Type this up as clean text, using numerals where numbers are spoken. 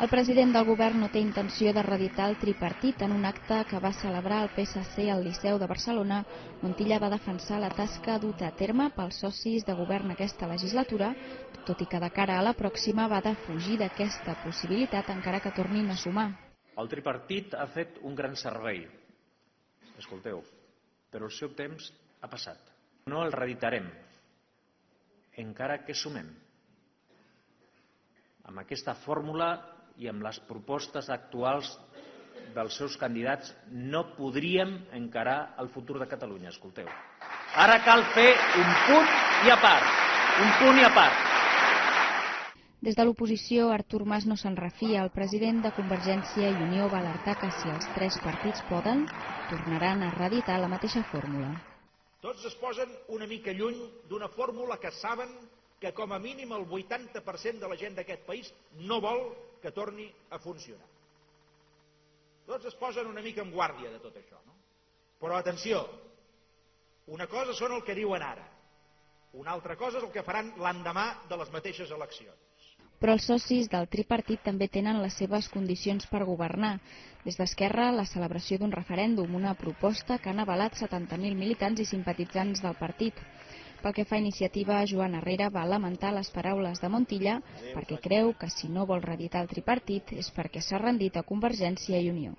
El president del govern no té intenció de reeditar el tripartit. En un acte que va celebrar el PSC al Liceu de Barcelona, Montilla va defensar la tasca duta a terme pels socis de govern aquesta legislatura, tot i que de cara a la pròxima va defugir d'aquesta possibilitat encara que tornin a sumar. El tripartit ha fet un gran servei, escolteu, però el seu temps ha passat. No el reeditarem, encara que sumem. Amb aquesta fórmula i amb les propostes actuals dels seus candidats no podríem encarar el futur de Catalunya, escolteu. Ara cal fer un punt i a part, Des de l'oposició, Artur Mas no se'n refia. El president de Convergència i Unió va alertar que si els tres partits poden, tornaran a reeditar la mateixa fórmula. Tots es posen una mica lluny d'una fórmula que saben que com a mínim el 80% de la gent d'aquest país no vol que torni a funcionar. Tots es posen una mica en guàrdia de tot això, no? Però atenció, una cosa són el que diuen ara, una altra cosa és el que faran l'endemà de les mateixes eleccions. Però els socis del tripartit també tenen les seves condicions per governar. Des d'Esquerra, la celebració d'un referèndum, una proposta que han avalat 70.000 militants i simpatitzants del partit. Pel que fa a Iniciativa, Joan Herrera va lamentar les paraules de Montilla perquè creu que si no vol reeditar el tripartit és perquè s'ha rendit a Convergència i Unió.